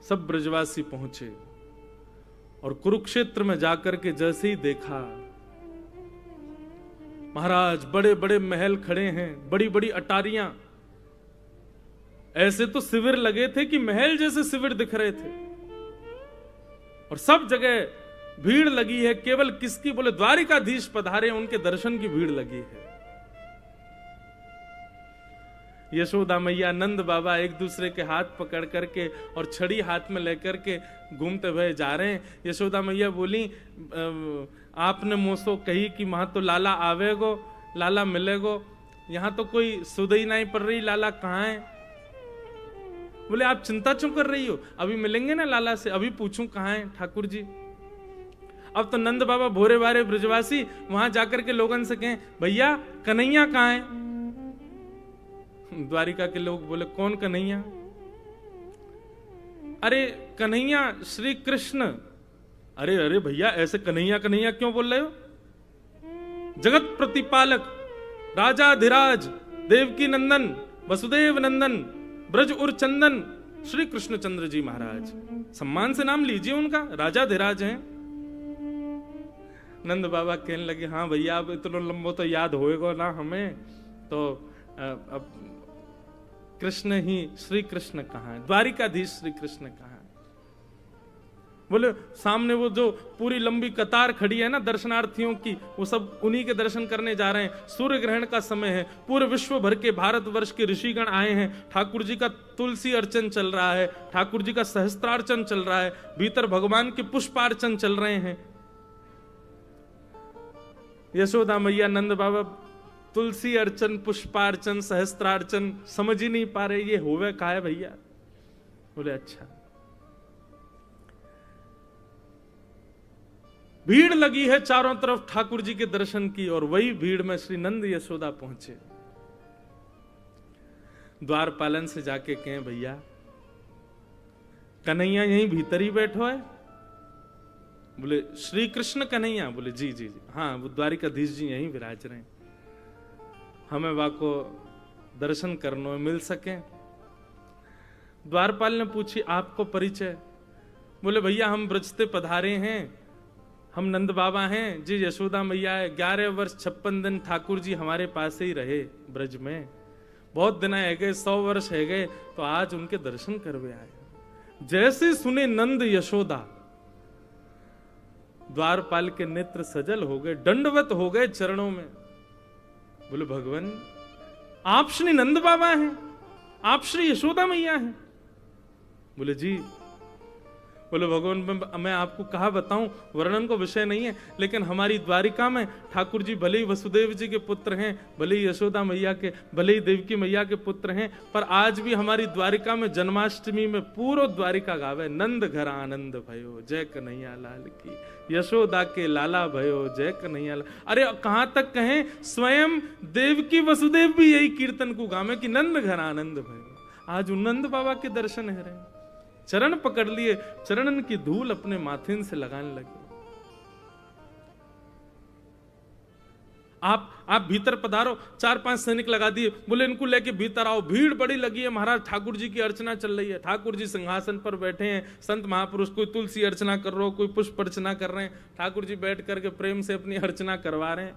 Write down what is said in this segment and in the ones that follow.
सब ब्रजवासी पहुंचे और कुरुक्षेत्र में जाकर के जैसे ही देखा, महाराज बड़े बड़े महल खड़े हैं, बड़ी बड़ी अटारियां, ऐसे तो शिविर लगे थे कि महल जैसे शिविर दिख रहे थे, और सब जगह भीड़ लगी है। केवल किसकी? बोले द्वारिकाधीश पधारे, उनके दर्शन की भीड़ लगी है। यशोदा मैया, नंद बाबा एक दूसरे के हाथ पकड़ करके और छड़ी हाथ में लेकर के घूमते हुए जा रहे हैं। यशोदा मैया बोली, आपने मोसो कही कि वहां तो लाला आवेगो, लाला मिलेगो, यहां तो कोई सुधई नहीं पड़ रही, लाला कहाँ है? बोले आप चिंता क्यों कर रही हो, अभी मिलेंगे ना लाला से, अभी पूछूं कहाँ है ठाकुर जी। अब तो नंद बाबा भोरे बारे ब्रजवासी वहां जाकर के लोगों से कहें, भैया कन्हैया कहाँ है? द्वारिका के लोग बोले, कौन कन्हैया? अरे कन्हैया श्री कृष्ण। अरे अरे भैया ऐसे कन्हैया कन्हैया क्यों बोल रहे हो? जगत प्रतिपालक, राजाधिराज, देवकी नंदन, वसुदेव नंदन, ब्रज उर चंदन, श्री कृष्णचंद्र जी महाराज, सम्मान से नाम लीजिए उनका, राजाधिराज हैं। नंद बाबा कहने लगे, हाँ भैया अब इतना लंबो तो याद होएगा ना हमें, तो अब कृष्ण ही, श्री कृष्ण कहाँ है? द्वारिकाधीश श्री कृष्ण कहाँ है? बोले सामने वो जो पूरी लंबी कतार खड़ी है ना दर्शनार्थियों की, वो सब उन्हीं के दर्शन करने जा रहे हैं। सूर्य ग्रहण का समय है, पूरे विश्व भर के भारतवर्ष के ऋषिगण आए हैं। ठाकुर जी का तुलसी अर्चन चल रहा है, ठाकुर जी का सहस्त्रार्चन चल रहा है, भीतर भगवान के पुष्पार्चन चल रहे हैं। यशोदा मैया, नंद बाबा तुलसी अर्चन, पुष्पार्चन, सहस्त्रार्चन समझ ही नहीं पा रहे, ये होवे का है भैया? बोले अच्छा। भीड़ लगी है चारों तरफ ठाकुर जी के दर्शन की, और वही भीड़ में श्री नंद यशोदा पहुंचे। द्वारपालन से जाके कहें, भैया कन्हैया यहीं भीतर ही बैठो है? बोले श्री कृष्ण कन्हैया? बोले जी जी जी, हाँ वो द्वारिकाधीश जी यहीं विराज रहे हैं, हमें वहां को दर्शन करने मिल सके। द्वारपाल ने पूछी, आपको परिचय? बोले भैया हम ब्रजते पधारे हैं, हम नंद बाबा हैं जी, यशोदा मैया है। 11 वर्ष 56 दिन ठाकुर जी हमारे पास ही रहे ब्रज में, बहुत दिन है गए, 100 वर्ष है गए, तो आज उनके दर्शन करवे आए। जैसे सुने नंद यशोदा, द्वारपाल के नेत्र सजल हो गए, दंडवत हो गए चरणों में। बोले भगवान आप श्री नंद बाबा हैं, आप श्री यशोदा मैया हैं? बोले जी। बोले भगवान मैं आपको कहा बताऊं, वर्णन को विषय नहीं है, लेकिन हमारी द्वारिका में ठाकुर जी भले ही वसुदेव जी के पुत्र हैं, भले ही यशोदा मैया के, भले ही देवकी मैया के पुत्र हैं, पर आज भी हमारी द्वारिका में जन्माष्टमी में पूरा द्वारिका गावे, नंद घर आनंद भयो जय कन्हैया लाल की, यशोदा के लाला भयो जय कन्हैया लाल। अरे कहां तक कहें, स्वयं देवकी वसुदेव भी यही कीर्तन को गावे कि नंद घर आनंद भयो। आज नंद बाबा के दर्शन है रहे, चरण पकड़ लिए, चरणन की धूल अपने माथे से लगाने लगे। आप भीतर पधारो, 4-5 सैनिक लगा दिए, बोले इनको लेके भीतर आओ। भीड़ बड़ी लगी है महाराज, ठाकुर जी की अर्चना चल रही है, ठाकुर जी सिंहासन पर बैठे हैं, संत महापुरुष कोई तुलसी अर्चना कर रहे हो, कोई पुष्प अर्चना कर रहे हैं, ठाकुर जी बैठ करके प्रेम से अपनी अर्चना करवा रहे हैं।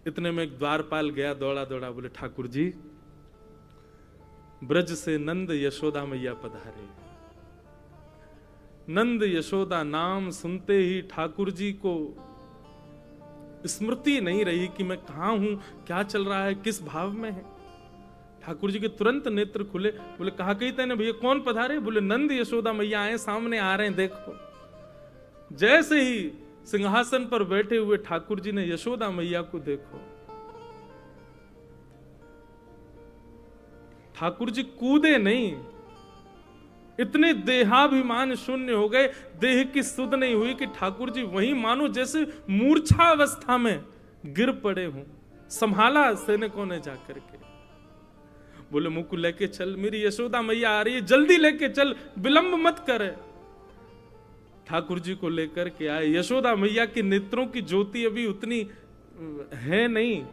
इतने में एक द्वारपाल गया दौड़ा दौड़ा, बोले ठाकुर जी ब्रज से नंद यशोदा मैया पधारे। नंद यशोदा नाम सुनते ही ठाकुर जी को स्मृति नहीं रही कि मैं कहां हूं, क्या चल रहा है, किस भाव में है। ठाकुर जी के तुरंत नेत्र खुले, बोले कहा कही तेने भैया, कौन पधारे? बोले नंद यशोदा मैया आए, सामने आ रहे हैं देखो। जैसे ही सिंहासन पर बैठे हुए ठाकुर जी ने यशोदा मैया को देखो, ठाकुर जी कूदे नहीं, इतने देहाभिमान शून्य हो गए, देह की सुध नहीं हुई कि ठाकुर जी वहीं मानो जैसे मूर्छा अवस्था में गिर पड़े हों। संभाला सैनिकों ने जाकर के, बोले मुंह को लेके चल, मेरी यशोदा मैया आ रही है, जल्दी लेके चल, विलंब मत करे। ठाकुर जी को लेकर के आए। यशोदा मैया के नेत्रों की ज्योति अभी उतनी है नहीं,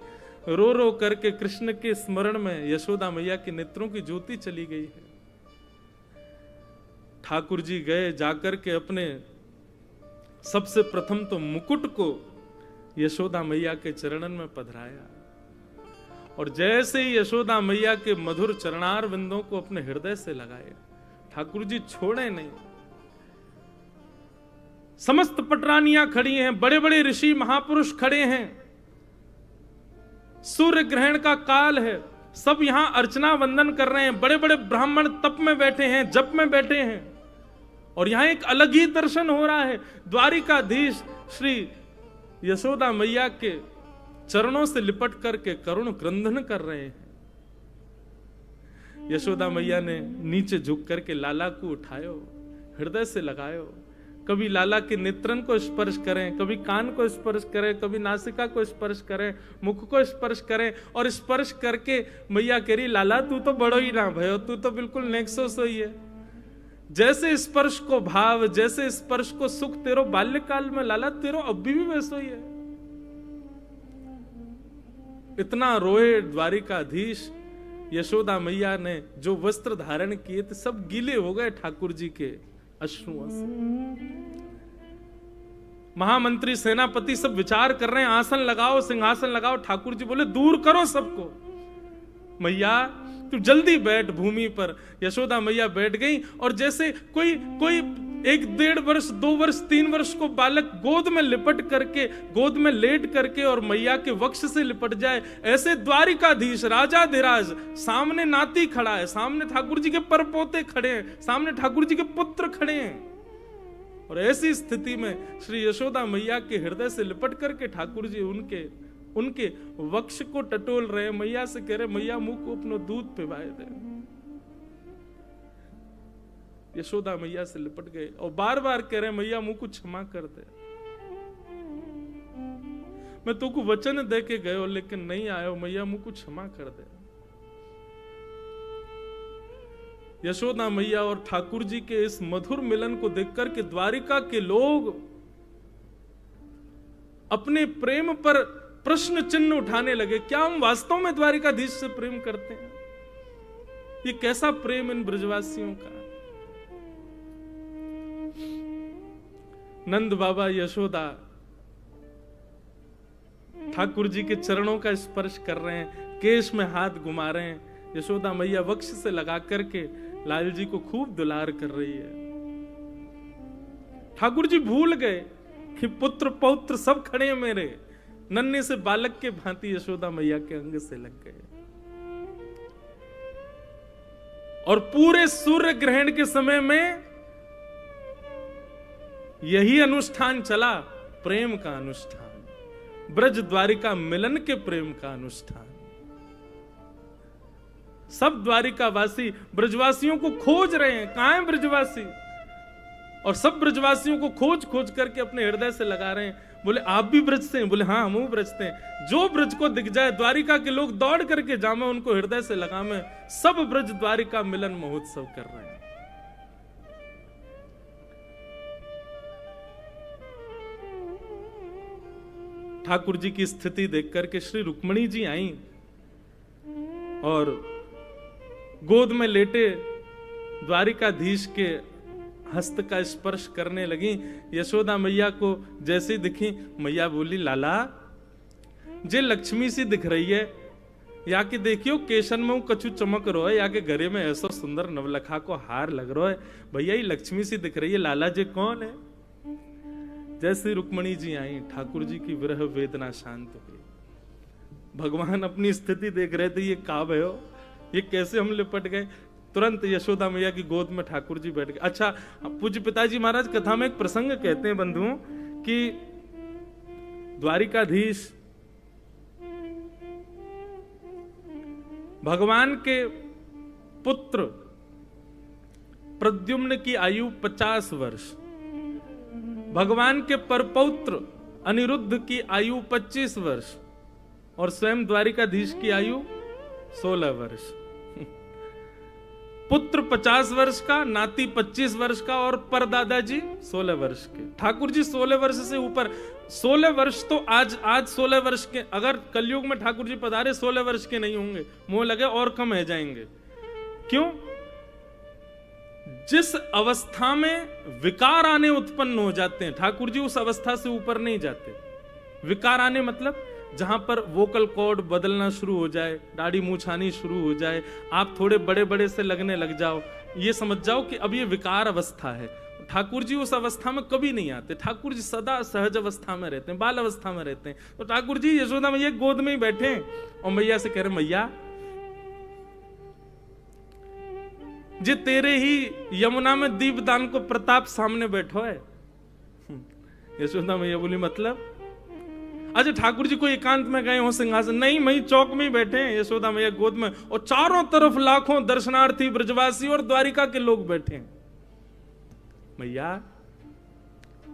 रो रो करके कृष्ण के स्मरण में यशोदा मैया के नेत्रों की ज्योति चली गई है। ठाकुर जी गए, जाकर के अपने सबसे प्रथम तो मुकुट को यशोदा मैया के चरणन में पधराया, और जैसे ही यशोदा मैया के मधुर चरणार बिंदों को अपने हृदय से लगाए, ठाकुर जी छोड़े नहीं। समस्त पटरानियां खड़ी हैं, बड़े बड़े ऋषि महापुरुष खड़े हैं, सूर्य ग्रहण का काल है, सब यहां अर्चना वंदन कर रहे हैं, बड़े बड़े ब्राह्मण तप में बैठे हैं, जप में बैठे हैं, और यहां एक अलग ही दर्शन हो रहा है। द्वारिकाधीश श्री यशोदा मैया के चरणों से लिपट करके करुण क्रंदन कर रहे हैं। यशोदा मैया ने नीचे झुक करके लाला को उठायो, हृदय से लगायो, कभी लाला के नेत्रन को स्पर्श करें, कभी कान को स्पर्श करें, कभी नासिका को स्पर्श करें, मुख को स्पर्श करें, और स्पर्श करके मैया कह रही, लाला तू तो बड़ो ही ना भयो, तू तो बिल्कुल नेक्सो सोई है। जैसे स्पर्श को भाव, जैसे स्पर्श को सुख तेरो बाल्यकाल में, लाला तेरो अभी भी वैसो ही है। इतना रोए द्वारिकाधीश। यशोदा मैया ने जो वस्त्र धारण किए थे सब गीले हो गए ठाकुर जी के अश्रुओं से। महामंत्री सेनापति सब विचार कर रहे हैं, आसन लगाओ, सिंहासन लगाओ। ठाकुर जी बोले, दूर करो सबको, मैया तू जल्दी बैठ भूमि पर। यशोदा मैया बैठ गई, और जैसे कोई 1, 1.5 वर्ष, 2 वर्ष, 3 वर्ष को बालक गोद में लिपट करके, गोद में लेट करके और मैया के वक्ष से लिपट जाए, ऐसे द्वारिकाधीश राजाधिराज सामने नाती खड़ा है, सामने ठाकुर जी के परपोते खड़े हैं, सामने ठाकुर जी के पुत्र खड़े हैं, और ऐसी स्थिति में श्री यशोदा मैया के हृदय से लिपट करके ठाकुर जी उनके वक्ष को टटोल रहे। मैया से कह रहे, मैया मुंह को अपना दूध पिवाए दे। यशोदा मैया से लिपट गए और बार बार कह रहे, मैया मुंह को क्षमा कर दे, मैं तुमको वचन दे के गयो लेकिन नहीं आयो, मैया मुंह को क्षमा कर दे। यशोदा मैया और ठाकुर जी के इस मधुर मिलन को देखकर के द्वारिका के लोग अपने प्रेम पर प्रश्न चिन्ह उठाने लगे। क्या हम वास्तव में द्वारिकाधीश से प्रेम करते हैं? ये कैसा प्रेम इन ब्रजवासियों का? नंद बाबा यशोदा ठाकुर जी के चरणों का स्पर्श कर रहे हैं, केश में हाथ घुमा रहे हैं। यशोदा मैया वक्ष से लगा करके लाल जी को खूब दुलार कर रही है। ठाकुर जी भूल गए कि पुत्र पौत्र सब खड़े हैं मेरे, नन्हे से बालक के भांति यशोदा मैया के अंग से लग गए। और पूरे सूर्य ग्रहण के समय में यही अनुष्ठान चला, प्रेम का अनुष्ठान, ब्रज द्वारिका मिलन के प्रेम का अनुष्ठान। सब द्वारिकावासी ब्रजवासियों को खोज रहे हैं, कहां है ब्रजवासी, और सब ब्रजवासियों को खोज खोज करके अपने हृदय से लगा रहे हैं। बोले, आप भी ब्रज से हैं? बोले, हाँ हम ब्रज से हैं। जो ब्रज को दिख जाए द्वारिका के लोग दौड़ करके जामे, उनको हृदय से लगामे। सब ब्रज द्वारिका मिलन महोत्सव कर रहे हैं। ठाकुर जी की स्थिति देख करके श्री रुक्मणी जी आई और गोद में लेटे द्वारिकाधीश के हस्त का स्पर्श करने लगी। यशोदा मैया को जैसे दिखी, मैया बोली, लाला जे लक्ष्मी सी दिख रही है, या कि देखियो केशन में कछु चमक रो है, या के घरे में ऐसा सुंदर नवलखा को हार लग रहा है, भैया ये लक्ष्मी सी दिख रही है, लाला जे कौन है? जैसे रुक्मणी जी आई, ठाकुर जी की विरह वेदना शांत हुई। भगवान अपनी स्थिति देख रहे थे, ये काब है, ये कैसे हम लिपट गए। तुरंत यशोदा मैया की गोद में ठाकुर जी बैठ गए। अच्छा, पूज्य पिताजी महाराज कथा में एक प्रसंग कहते हैं बंधुओं कि द्वारिकाधीश भगवान के पुत्र प्रद्युम्न की आयु 50 वर्ष, भगवान के परपौत्र अनिरुद्ध की आयु 25 वर्ष, और स्वयं द्वारिकाधीश की आयु 16 वर्ष। पुत्र 50 वर्ष का, नाती 25 वर्ष का, और परदादाजी 16 वर्ष के। ठाकुर जी 16 वर्ष से ऊपर। 16 वर्ष तो आज 16 वर्ष के, अगर कलयुग में ठाकुर जी पधारे 16 वर्ष के नहीं होंगे, मुंह लगे और कम है जाएंगे। क्यों? जिस अवस्था में विकार आने उत्पन्न हो जाते हैं, ठाकुर जी उस अवस्था से ऊपर नहीं जाते। विकार आने मतलब जहां पर वोकल कॉर्ड बदलना शुरू हो जाए, दाढ़ी मूंछ आनी शुरू हो जाए, आप थोड़े बड़े बड़े से लगने लग जाओ, ये समझ जाओ कि अब ये विकार अवस्था है। ठाकुर जी उस अवस्था में कभी नहीं आते। ठाकुर जी सदा सहज अवस्था में रहते हैं, बाल अवस्था में रहते हैं। तो ठाकुर जी यशोदा मैया गोद में ही बैठे हैं और मैया से कह रहे, मैया जे तेरे ही यमुना में दीपदान को प्रताप सामने बैठो है। यशोदा मैया बोली मतलब? अच्छा ठाकुर जी को एकांत में गए हो सिंहासन? नहीं, वही चौक में ही बैठे हैं यशोदा मैया गोद में, और चारों तरफ लाखों दर्शनार्थी ब्रजवासी और द्वारिका के लोग बैठे हैं। मैया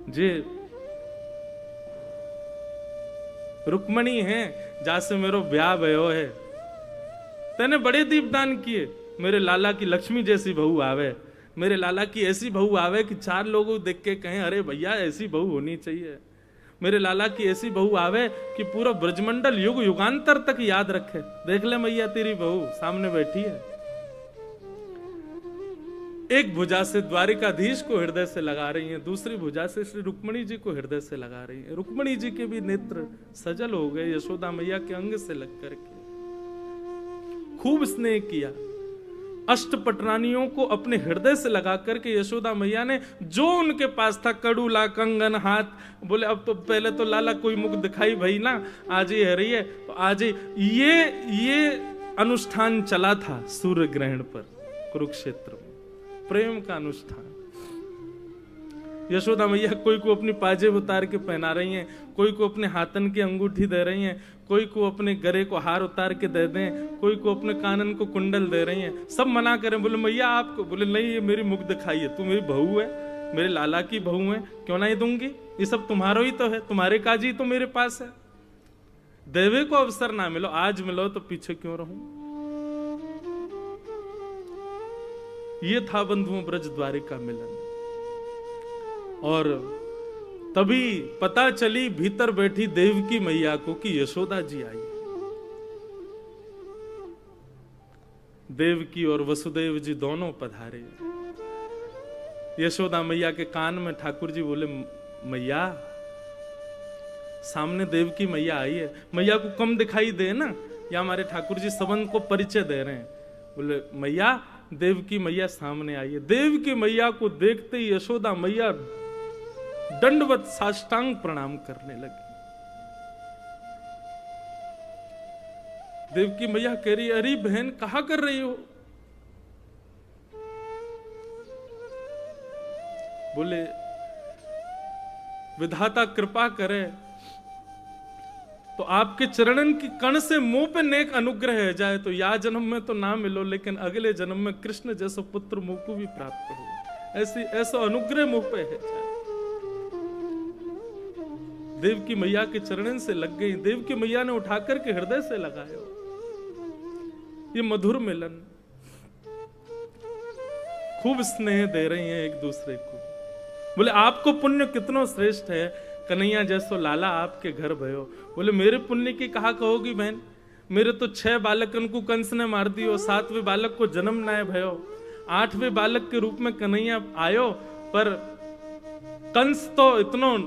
जे रुक्मणी है जासे मेरो ब्याह भयो है, तेने बड़े दीपदान किए, मेरे लाला की लक्ष्मी जैसी बहू आवे, मेरे लाला की ऐसी बहू आवे कि चार लोग देख के कहें अरे भैया ऐसी बहू होनी चाहिए। मेरे लाला की ऐसी बहू आवे कि पूरा ब्रजमंडल युग युगांतर तक याद रखे। देख ले मैया तेरी बहू सामने बैठी है। एक भुजा से द्वारिकाधीश को हृदय से लगा रही हैं, दूसरी भुजा से श्री रुक्मणी जी को हृदय से लगा रही हैं। रुक्मणी जी के भी नेत्र सजल हो गए यशोदा मैया के अंग से लग करके। खूब स्नेह किया। अष्टपटरानियों को अपने हृदय से लगा करके यशोदा मैया ने जो उनके पास था, कड़ूला, कंगन, हाथ, बोले अब तो पहले तो लाला कोई मुख दिखाई भई ना, आज ही है रही है तो आज ही ये अनुष्ठान चला था सूर्य ग्रहण पर कुरुक्षेत्र में, प्रेम का अनुष्ठान। यशोदा मैया कोई को अपनी पाजेब उतार के पहना रही हैं, कोई को अपने हाथन की अंगूठी दे रही हैं, कोई को अपने गले को हार उतार के दे दें, कोई को अपने कानन को कुंडल दे रही हैं। सब मना करें, बोले मैया आपको, बोले नहीं ये मेरी मुख दिखाई है, तू मेरी बहू है, मेरे लाला की बहू है, क्यों नहीं दूंगी, ये सब तुम्हारा ही तो है, तुम्हारे काजी तो मेरे पास है। देवे को अवसर ना मिलो, आज मिलो तो पीछे क्यों रहूं। ये था बंधुओं ब्रज द्वारिका मिलन। और तभी पता चली भीतर बैठी देवकी मैया को कि यशोदा जी आई। देवकी और वसुदेव जी दोनों पधारे। यशोदा मैया के कान में ठाकुर जी बोले, मैया सामने देवकी मैया आई है, मैया को कम दिखाई दे ना, या हमारे ठाकुर जी संबंध को परिचय दे रहे हैं। बोले मैया देवकी मैया सामने आई है। देवकी मैया को देखते ही यशोदा मैया दंडवत साष्टांग प्रणाम करने लगी। देवकी मैया कह रही, अरे बहन कहा कर रही हो। बोले विधाता कृपा करे तो आपके चरणन की कण से मुंह पे नेक अनुग्रह है जाए तो या जन्म में तो ना मिलो, लेकिन अगले जन्म में कृष्ण जैसा पुत्र मुंह को भी प्राप्त हो, ऐसा अनुग्रह मुंह पे है जाए। देवकी मैया के चरणन से लग गई। देवकी मैया ने उठाकर के हृदय से लगाया। ये मधुर मिलन, खूब स्नेह दे रही हैं एक दूसरे को। बोले आपको पुण्य कितना श्रेष्ठ है, कन्हैया जैसो लाला आपके घर भयो। बोले मेरे पुण्य की कहा कहोगी बहन, मेरे तो 6 बालकन को कंस ने मार दियो, 7वें बालक को जन्म नाय भयो, 8वें बालक के रूप में कन्हैया आयो, पर कंस तो इतना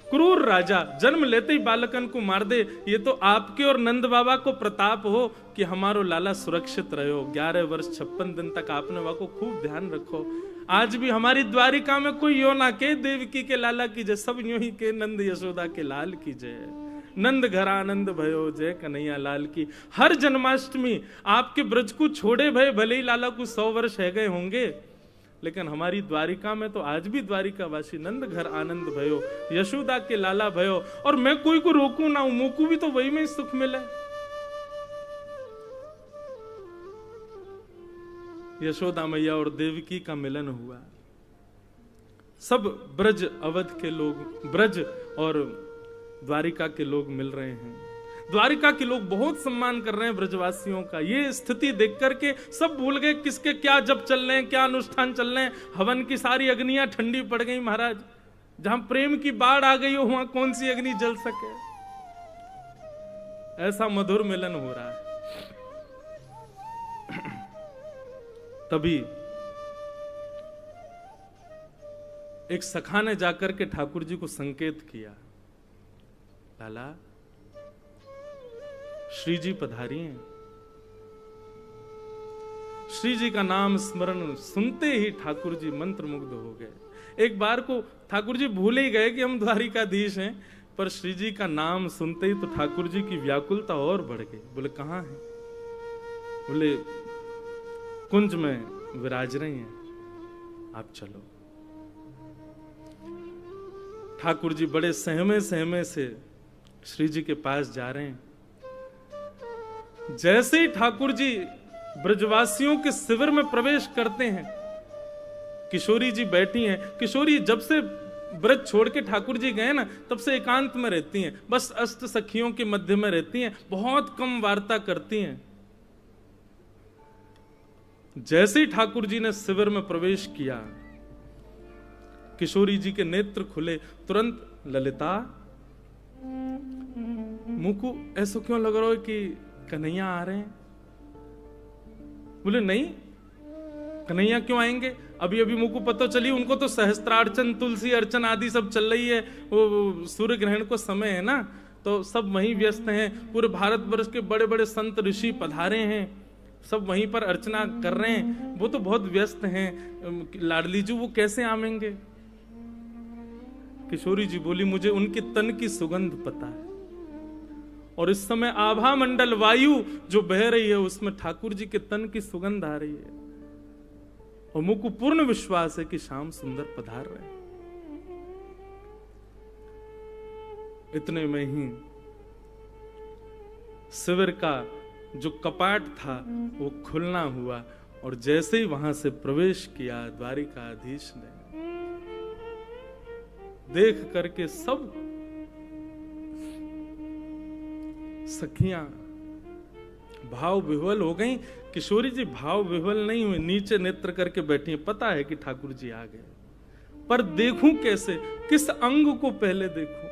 क्रूर राजा, जन्म लेते ही बालकन को मार दे। ये तो आपके और नंद बाबा को प्रताप हो कि हमारो लाला सुरक्षित रहो। 11 वर्ष 56 दिन तक आपने वह को खूब ध्यान रखो। आज भी हमारी द्वारिका में कोई यो ना के देवकी के लाला की जय, सब यूं ही के नंद यशोदा के लाल की जय। नंद घर आनंद भयो जय कन्हैया लाल की। हर जन्माष्टमी आपके ब्रज को छोड़े भय, भले ही लाला को 100 वर्ष है गए होंगे, लेकिन हमारी द्वारिका में तो आज भी द्वारिका वासी नंद घर आनंद भयो, यशोदा के लाला भयो। और मैं कोई को रोकू ना हूं, मुझको भी तो वही में सुख मिले। यशोदा मैया और देवकी का मिलन हुआ। सब ब्रज अवध के लोग, ब्रज और द्वारिका के लोग मिल रहे हैं। द्वारिका के लोग बहुत सम्मान कर रहे हैं ब्रजवासियों का। ये स्थिति देख करके सब भूल गए किसके क्या जब चल रहे हैं, क्या अनुष्ठान चल रहे हैं। हवन की सारी अग्नियां ठंडी पड़ गई महाराज। जहां प्रेम की बाढ़ आ गई हो वहां कौन सी अग्नि जल सके। ऐसा मधुर मिलन हो रहा है। तभी एक सखा ने जाकर के ठाकुर जी को संकेत किया, लाला श्री जी पधारी हैं। श्री जी का नाम स्मरण सुनते ही ठाकुर जी मंत्रमुग्ध हो गए। एक बार को ठाकुर जी भूल ही गए कि हम द्वारिकाधीश हैं, पर श्री जी का नाम सुनते ही तो ठाकुर जी की व्याकुलता और बढ़ गई। बोले कहां है? बोले कुंज में विराज रही हैं, आप चलो। ठाकुर जी बड़े सहमे सहमे से श्री जी के पास जा रहे हैं। जैसे ही ठाकुर जी ब्रजवासियों के शिविर में प्रवेश करते हैं, किशोरी जी बैठी हैं। किशोरी जब से ब्रज छोड़ के ठाकुर जी गए ना, तब से एकांत में रहती हैं, बस अष्ट सखियों के मध्य में रहती हैं, बहुत कम वार्ता करती हैं। जैसे ही ठाकुर जी ने शिविर में प्रवेश किया, किशोरी जी के नेत्र खुले। तुरंत ललिता, मुंह को ऐसा क्यों लग रहा है कि कन्हैया आ रहे हैं? बोले नहीं, कन्हैया क्यों आएंगे? अभी अभी मुंह को पता चली, उनको तो सहस्त्रार्चन, तुलसी अर्चन आदि सब चल रही है। वो सूर्य ग्रहण को समय है ना, तो सब वहीं व्यस्त हैं। पूरे भारतवर्ष के बड़े बड़े संत ऋषि पधारे हैं, सब वहीं पर अर्चना कर रहे हैं। वो तो बहुत व्यस्त हैं, लाडली जी वो कैसे आवेंगे? किशोरी जी बोली, मुझे उनके तन की सुगंध पता है, और इस समय आभा मंडल वायु जो बह रही है उसमें ठाकुर जी के तन की सुगंध आ रही है, और मुझ को पूर्ण विश्वास है कि श्याम सुंदर पधार रहे हैं। इतने में ही शिविर का जो कपाट था वो खुलना हुआ, और जैसे ही वहां से प्रवेश किया द्वारिकाधीश ने, देख करके सब सखियां भाव विह्वल हो गई। किशोरी जी भाव विह्वल नहीं हुई, नीचे नेत्र करके बैठी हैं। पता है कि ठाकुर जी आ गए, पर देखूं कैसे, किस अंग को पहले देखूं?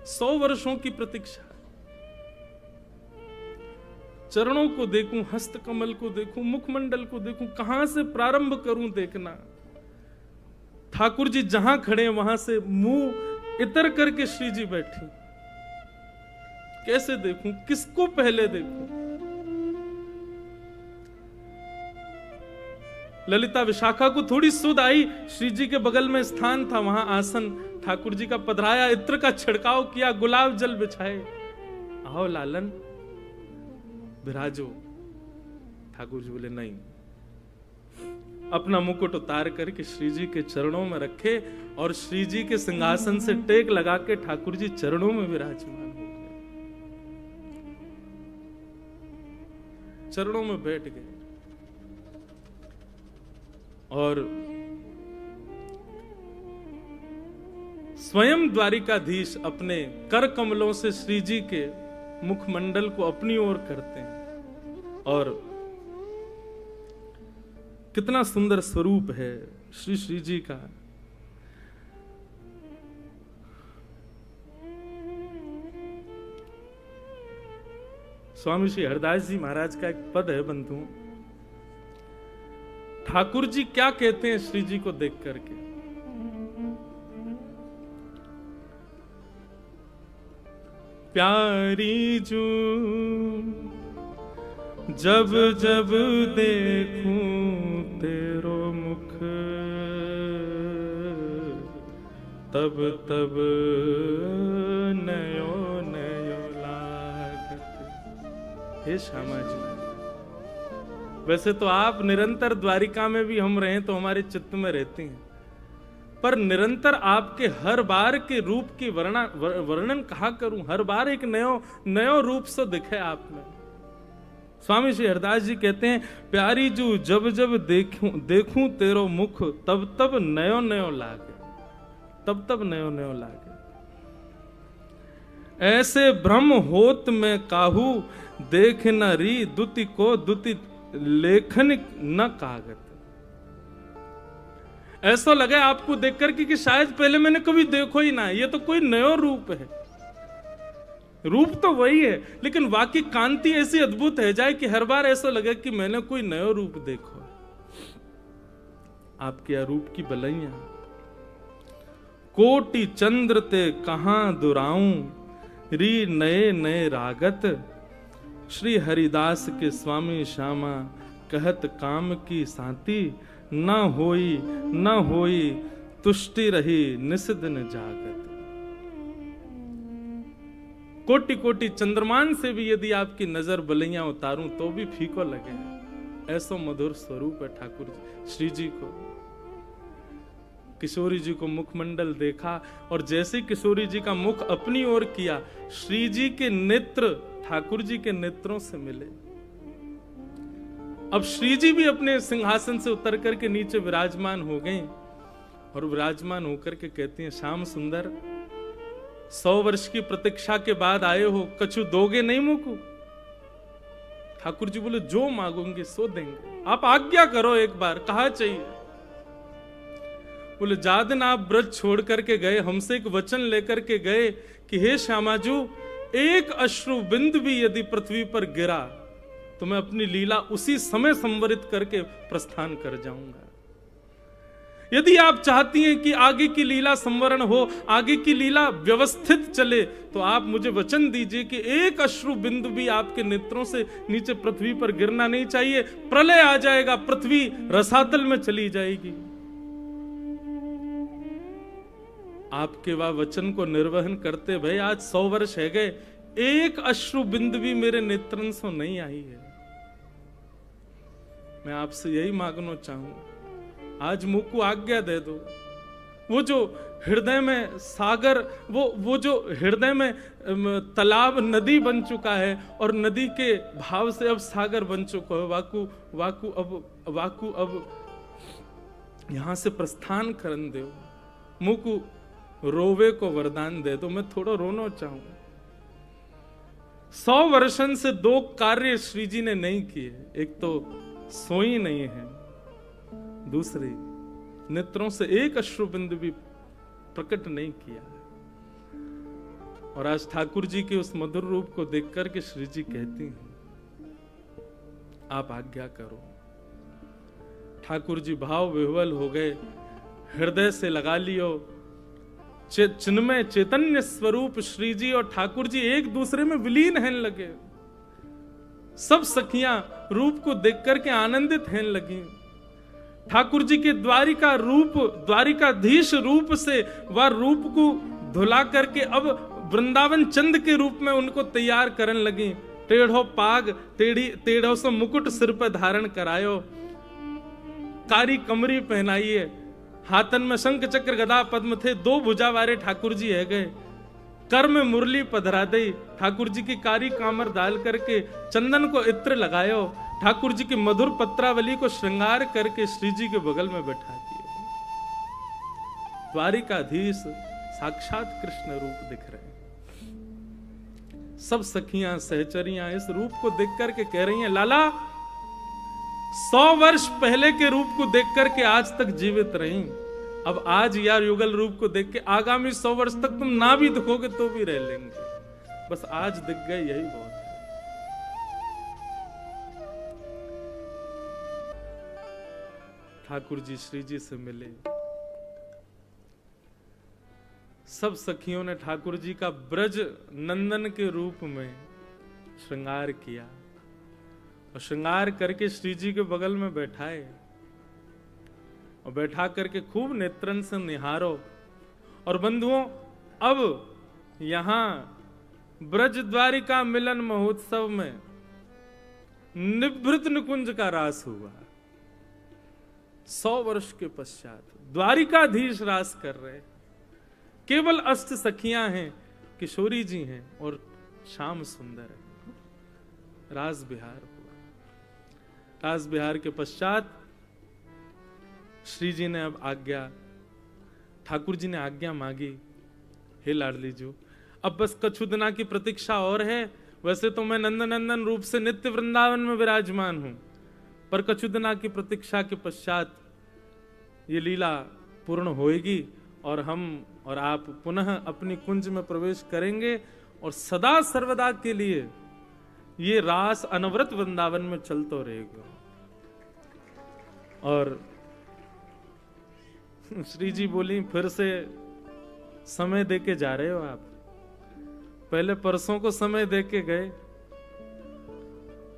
100 वर्षों की प्रतीक्षा। चरणों को देखूं, हस्त कमल को देखूं, मुखमंडल को देखूं, कहां से प्रारंभ करूं देखना? ठाकुर जी जहां खड़े वहां से मुंह इतर करके श्री जी बैठी। कैसे देखूं, किसको पहले देखूं? ललिता विशाखा को थोड़ी सुध आई, श्री जी के बगल में स्थान था, वहां आसन ठाकुर जी का पधराया, इत्र का छिड़काव किया, गुलाब जल बिछाए। आओ लालन विराजो। ठाकुर जी बोले नहीं। अपना मुकुट उतार करके श्री जी के चरणों में रखे, और श्री जी के सिंहासन से टेक लगा के ठाकुर जी चरणों में विराजमान हो गए, चरणों में बैठ गए। और स्वयं द्वारिकाधीश अपने कर कमलों से श्री जी के मुखमंडल को अपनी ओर करते हैं, और कितना सुंदर स्वरूप है श्री जी का। स्वामी श्री हरदास जी महाराज का एक पद है बंधु, ठाकुर जी क्या कहते हैं श्री जी को देख करके? प्यारी जू जब जब देखूं तेरो मुख, तब तब नयो नयो लागत। हे श्यामा जी, वैसे तो आप निरंतर द्वारिका में भी हम रहें तो हमारे चित्त में रहती हैं, पर निरंतर आपके हर बार के रूप की वर्णन कहा करूं? हर बार एक नयो रूप से दिखे आप में। स्वामी श्री हरदास जी कहते हैं, प्यारी जू जब जब देखूं तेरो मुख, तब तब नयो नयो लागे, तब तब नयो नयो लागे। ऐसे भ्रम होत में काहू, देख न री दुति को दुति लेखन न कागत। ऐसा लगे आपको देख करके कि शायद पहले मैंने कभी देखो ही ना, ये तो कोई नयो रूप है। रूप तो वही है, लेकिन वाकई कांति ऐसी अद्भुत है जाए कि हर बार ऐसा लगे कि मैंने कोई नयो रूप देखो। आपके अरूप की बलैया। कोटि चंद्र ते कहां दुराऊं, री नए नए रागत। श्री हरिदास के स्वामी श्यामा, कहत काम की साथी। न होई तुष्टि रही निस दिन जागत। कोटि कोटि चंद्रमान से भी यदि आपकी नजर बलैया उतारूं तो भी फीको लगे, ऐसो मधुर स्वरूप है ठाकुर जी। श्री जी को, किशोरी जी को मुखमंडल देखा और जैसे किशोरी जी का मुख अपनी ओर किया, श्री जी के नेत्र ठाकुर जी के नेत्रों से मिले। अब श्री जी भी अपने सिंहासन से उतर करके नीचे विराजमान हो गए और विराजमान होकर के कहती हैं, श्याम सुंदर, 100 वर्ष की प्रतीक्षा के बाद आए हो, कछु दोगे नहीं मुझको? ठाकुर जी बोले, जो मांगोगे सो देंगे, आप आज्ञा करो एक बार, कहा चाहिए? बोले, जादन आप ब्रज छोड़ करके गए, हमसे एक वचन लेकर के गए कि हे श्यामाजू, एक अश्रु बिंद भी यदि पृथ्वी पर गिरा तो मैं अपनी लीला उसी समय संवरित करके प्रस्थान कर जाऊंगा। यदि आप चाहती हैं कि आगे की लीला संवरण हो, आगे की लीला व्यवस्थित चले, तो आप मुझे वचन दीजिए कि एक अश्रु बिंदु भी आपके नेत्रों से नीचे पृथ्वी पर गिरना नहीं चाहिए। प्रलय आ जाएगा, पृथ्वी रसातल में चली जाएगी। आपके वह वचन को निर्वहन करते भई आज 100 वर्ष है गए, एक अश्रु बिंदु भी मेरे नेत्रन से नहीं आई है। मैं आपसे यही मांगना चाहूं, आज मुझ को आज्ञा दे दो। वो जो हृदय में सागर, वो जो हृदय में तालाब नदी बन चुका है और नदी के भाव से अब सागर बन चुका है, वाकु अब यहां से प्रस्थान करन दो। मुझ को रोवे को वरदान दे दो, मैं थोड़ा रोना चाहूं। 100 वर्षन से 2 कार्य श्री जी ने नहीं किए, एक तो सोई नहीं है, दूसरी नेत्रों से एक अश्रु बिंदु भी प्रकट नहीं किया। और आज ठाकुर जी के उस मधुर रूप को देख करके श्री जी कहती हैं, आप आज्ञा करो। ठाकुर जी भाव विह्वल हो गए, हृदय से लगा लियो। चिन्मय चैतन्य स्वरूप श्री जी और ठाकुर जी एक दूसरे में विलीन हैं लगे। सब सखियां रूप को देख करके आनंदित हैं लगी। ठाकुर जी के द्वारिका रूप, द्वारिकाधीश रूप से वह रूप को धुला करके अब वृंदावन चंद के रूप में उनको तैयार करने लगी। टेढ़ो पाग, टेढ़ो से मुकुट सिर पर धारण करायो, कारी कमरी पहनाइए, हाथन में शंख चक्र गदा पद्म थे, 2 भुजा वाले ठाकुर जी है गए। कर में मुरली पधरा दई, ठाकुर जी की कारी कामर डाल करके चंदन को इत्र लगायो, ठाकुर जी की मधुर पत्रावली को श्रृंगार करके श्री जी के बगल में बैठा दिए। द्वारिकाधीश साक्षात कृष्ण रूप दिख रहे हैं। सब सखियां सहचरियां इस रूप को देख करके कह रही हैं, लाला 100 वर्ष पहले के रूप को देख करके आज तक जीवित रही, अब आज यार युगल रूप को देख के आगामी 100 वर्ष तक तुम ना भी दिखोगे तो भी रह लेंगे, बस आज दिख गए यही बहुत है। ठाकुर जी श्री जी से मिले। सब सखियों ने ठाकुर जी का ब्रज नंदन के रूप में श्रृंगार किया और श्रृंगार करके श्री जी के बगल में बैठाए और बैठा करके खूब नेत्रन से निहारो। और बंधुओं, अब यहां ब्रज द्वारिका मिलन महोत्सव में निभृत निकुंज का रास हुआ। 100 वर्ष के पश्चात द्वारिकाधीश रास कर रहे। केवल अष्ट सखियां हैं, किशोरी जी हैं और श्याम सुंदर है। रास बिहार हुआ। रास बिहार के पश्चात श्री जी ने अब आज्ञा, ठाकुर जी ने आज्ञा मांगी, हे लाडली जी, अब बस कछु दिना की प्रतीक्षा और है। वैसे तो मैं नंदनंदन रूप से नित्य वृंदावन में विराजमान हूं, पर कछु दिना की प्रतीक्षा के पश्चात ये लीला पूर्ण होएगी और हम और आप पुनः अपनी कुंज में प्रवेश करेंगे और सदा सर्वदा के लिए ये रास अनवरत वृंदावन में चलता रहेगा। और श्री जी बोली, फिर से समय दे के जा रहे हो आप? पहले परसों को समय दे के गए,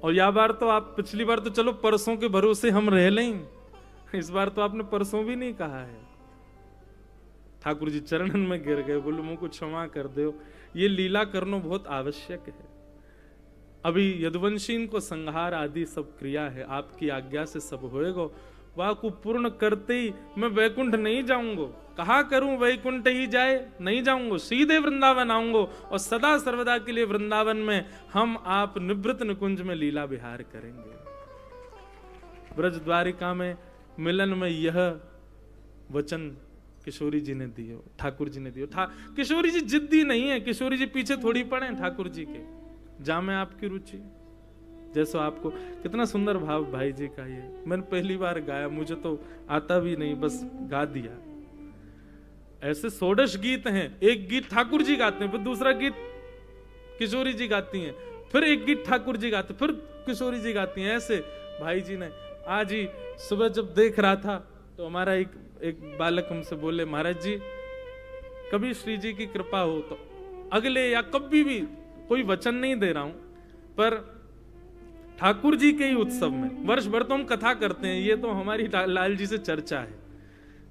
और या बार तो आप, पिछली बार तो चलो परसों के भरोसे हम रह लें, इस बार तो आपने परसों भी नहीं कहा है। ठाकुर जी चरणन में गिर गए, बोले मुझको क्षमा कर दो, ये लीला करना बहुत आवश्यक है। अभी यदुवंशी को संहार आदि सब क्रिया है, आपकी आज्ञा से सब होएगा। वह को पूर्ण करते ही मैं वैकुंठ नहीं जाऊंगा। कहा करूं वैकुंठ ही जाए, नहीं जाऊंगा, सीधे वृंदावन आऊंगा, और सदा सर्वदा के लिए वृंदावन में हम आप निवृत्त निकुंज में लीला विहार करेंगे। ब्रज द्वारिका में मिलन में यह वचन किशोरी जी ने दियो, ठाकुर जी ने दियो। किशोरी जी जिद्दी नहीं है, किशोरी जी पीछे थोड़ी पड़े हैं ठाकुर जी के, जामे आपकी रुचि। जैसा आपको, कितना सुंदर भाव भाई जी का ये, मैंने पहली बार गाया, मुझे तो आता भी नहीं, बस गा दिया। ऐसे 16 गीत हैं, एक गीत ठाकुर जी गाते हैं, फिर दूसरा गीत किशोरी जी गाती हैं, फिर एक गीत ठाकुर जी गाते, फिर किशोरी जी गाती हैं। ऐसे भाई जी ने आज ही सुबह जब देख रहा था तो हमारा एक बालक हमसे बोले, महाराज जी कभी श्री जी की कृपा हो तो अगले या कभी भी, कोई वचन नहीं दे रहा हूं, पर ठाकुर जी के ही उत्सव में, वर्ष भर तो हम कथा करते हैं, ये तो हमारी लाल जी से चर्चा है,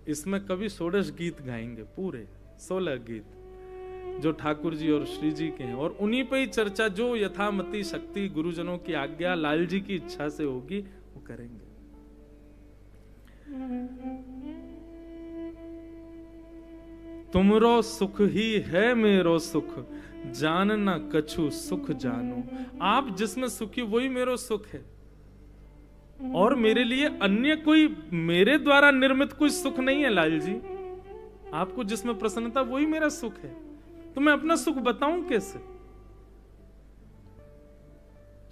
इसमें कभी 16 गीत गाएंगे, पूरे 16 गीत जो ठाकुर जी और श्री जी के हैं, और उन्हीं पे ही चर्चा, जो यथामति शक्ति गुरुजनों की आज्ञा लाल जी की इच्छा से होगी वो करेंगे। तुमरो सुख ही है मेरो सुख, जानना कछु सुख जानो। आप जिसमें सुखी वही मेरो सुख है, और मेरे लिए अन्य कोई, मेरे द्वारा निर्मित कोई सुख नहीं है लाल जी। आपको जिसमें प्रसन्नता वही मेरा सुख है, तो मैं अपना सुख बताऊं कैसे?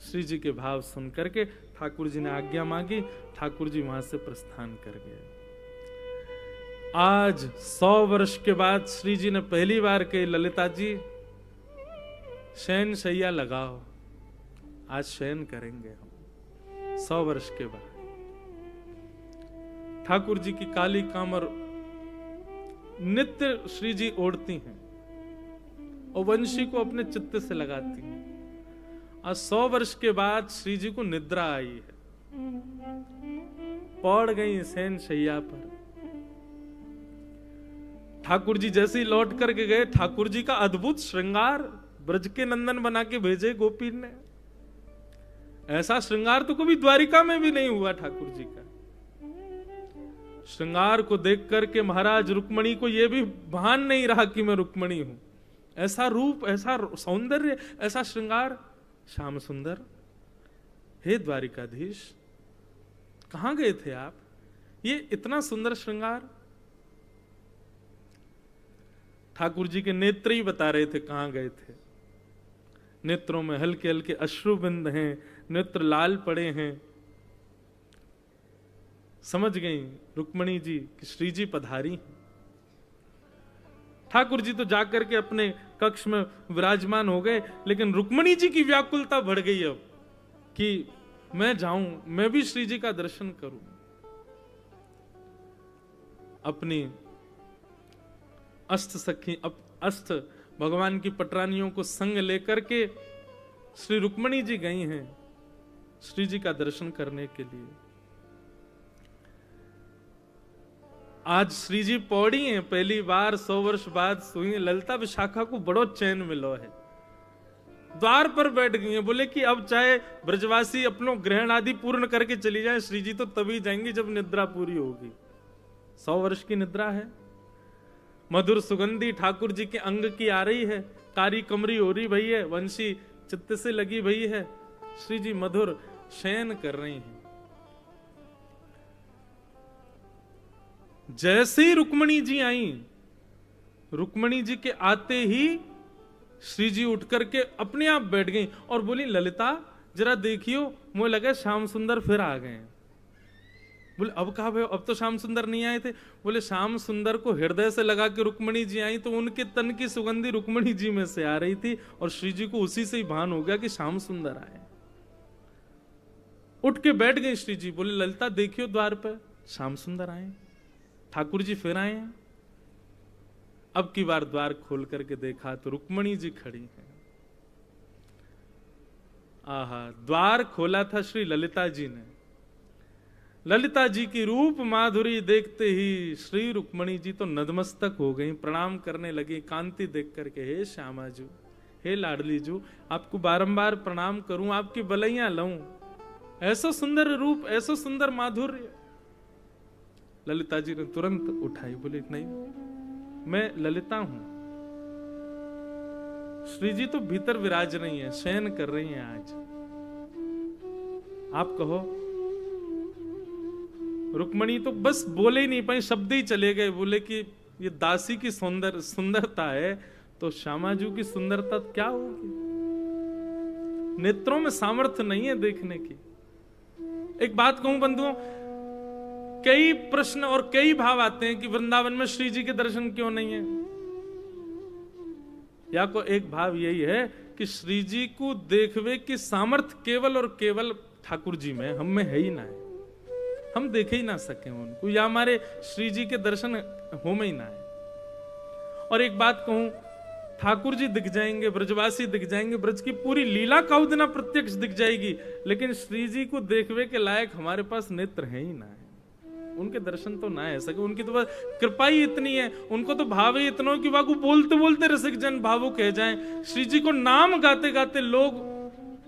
श्री जी के भाव सुन करके ठाकुर जी ने आज्ञा मांगी, ठाकुर जी वहां से प्रस्थान कर गए। आज 100 वर्ष के बाद श्री जी ने पहली बार कही, ललिता जी शयन शैया लगाओ, आज शयन करेंगे हम 100 वर्ष के बाद। ठाकुर जी की काली कामर नित्य श्री जी ओढ़ती हैं और वंशी को अपने चित्त से लगाती हैं। आज 100 वर्ष के बाद श्री जी को निद्रा आई है, पड़ गई शयन शैया पर। ठाकुर जी जैसे ही लौट करके गए, ठाकुर जी का अद्भुत श्रृंगार ब्रज के नंदन बना के भेजे गोपी ने। ऐसा श्रृंगार तो कभी द्वारिका में भी नहीं हुआ ठाकुर जी का। श्रृंगार को देख करके महाराज रुक्मणी को यह भी भान नहीं रहा कि मैं रुक्मणी हूं। ऐसा रूप, ऐसा सौंदर्य, ऐसा श्रृंगार। श्याम सुंदर, हे द्वारिकाधीश, कहां गए थे आप? ये इतना सुंदर श्रृंगार। ठाकुर जी के नेत्र ही बता रहे थे कहां गए थे। नेत्रों में हल्के हल्के अश्रुबिंद हैं, नेत्र लाल पड़े हैं। समझ गई रुक्मणी जी कि श्री जी पधारी हैं। ठाकुर जी तो जाकर के अपने कक्ष में विराजमान हो गए, लेकिन रुक्मणी जी की व्याकुलता बढ़ गई अब कि मैं जाऊं, मैं भी श्री जी का दर्शन करूं। अपनी अष्ट सखी, अष्ट भगवान की पटरानियों को संग लेकर के श्री रुक्मणी जी गई हैं श्री जी का दर्शन करने के लिए। आज श्री जी पौड़ी हैं, पहली बार 100 वर्ष बाद सोई। ललिता विशाखा को बड़ो चैन मिलो है, द्वार पर बैठ गई हैं। बोले कि अब चाहे ब्रजवासी अपनो ग्रहण आदि पूर्ण करके चली जाए, श्री जी तो तभी जाएंगी जब निद्रा पूरी होगी। 100 वर्ष की निद्रा है। मधुर सुगंधी ठाकुर जी के अंग की आ रही है, कारी कमरी हो रही भई है, वंशी चित्त से लगी भई है। श्री जी मधुर शयन कर रही हैं। जैसे ही रुक्मणी जी आई, रुक्मणी जी के आते ही श्री जी उठ करके अपने आप बैठ गई और बोली, ललिता जरा देखियो, मुझे लगा श्याम सुंदर फिर आ गए। बोले अब कहा भाई, अब तो श्याम सुंदर नहीं आए थे। बोले श्याम सुंदर को हृदय से लगा के रुक्मणी जी आई तो उनके तन की सुगंधी रुक्मणी जी में से आ रही थी और श्री जी को उसी से ही भान हो गया कि श्याम सुंदर आए। उठ के बैठ गई श्री जी। बोले ललिता देखियो द्वार पर श्याम सुंदर आए। ठाकुर जी फिर आए हैं। अब की बार द्वार खोल करके देखा तो रुक्मणी जी खड़ी हैं। आहा, द्वार खोला था श्री ललिता जी ने। ललिता जी की रूप माधुरी देखते ही श्री रुक्मणी जी तो नतमस्तक हो गई, प्रणाम करने लगी कांति देख करके। हे श्यामा जू, हे लाडली जू, आपको बारंबार प्रणाम करूं, आपकी बलैया लऊं, ऐसा सुंदर रूप, ऐसा सुंदर माधुर्य। ललिता जी ने तुरंत उठाई, बोली नहीं, मैं ललिता हूं। श्री जी तो भीतर विराज रही है, शयन कर रही हैं आज, आप कहो। रुक्मणी तो बस बोले ही नहीं पाई, शब्द ही चले गए। बोले कि ये दासी की सुंदरता है तो श्यामाजू की सुंदरता क्या होगी? नेत्रों में सामर्थ्य नहीं है देखने की। एक बात कहूं बंधुओं, कई प्रश्न और कई भाव आते हैं कि वृंदावन में श्री जी के दर्शन क्यों नहीं है। या को एक भाव यही है कि श्री जी को देखवे की सामर्थ्य केवल और केवल ठाकुर जी में, हम में है ही ना है, हम देखे ही ना सके उनको, या हमारे श्री जी के दर्शन हो में ही ना है। और एक बात कहूं, ठाकुर जी दिख जाएंगे, ब्रजवासी दिख जाएंगे, ब्रज की पूरी लीला काउदना प्रत्यक्ष दिख जाएगी, लेकिन श्री जी को देखवे के लायक हमारे पास नेत्र है ही ना है, उनके दर्शन तो ना है सके। उनकी तो बस कृपा ही इतनी है, उनको तो भाव ही इतना कि वाकू बोलते बोलते रसिक जन भावुक कह जाएं। श्री जी को नाम गाते गाते लोग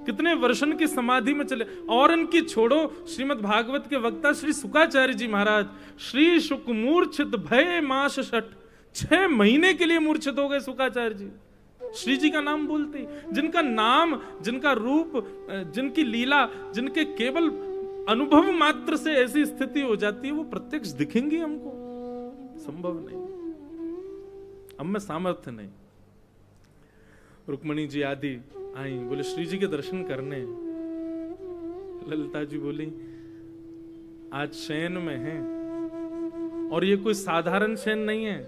कितने वर्षन की समाधि में चले। और इनकी छोड़ो, श्रीमद् भागवत के वक्ता श्री शुकाचार्य जी महाराज, श्री शुक मूर्छित भय मास षट, 6 महीने के लिए मूर्छित हो गए शुकाचार्य जी श्री जी का नाम बोलते ही। जिनका नाम, जिनका रूप, जिनकी लीला, जिनके केवल अनुभव मात्र से ऐसी स्थिति हो जाती है, वो प्रत्यक्ष दिखेंगी हमको? संभव नहीं, हम में सामर्थ्य नहीं। रुक्मणी जी आदि आई, बोले श्री जी के दर्शन करने। ललिता जी बोली आज शयन में है, और ये कोई साधारण शयन नहीं है,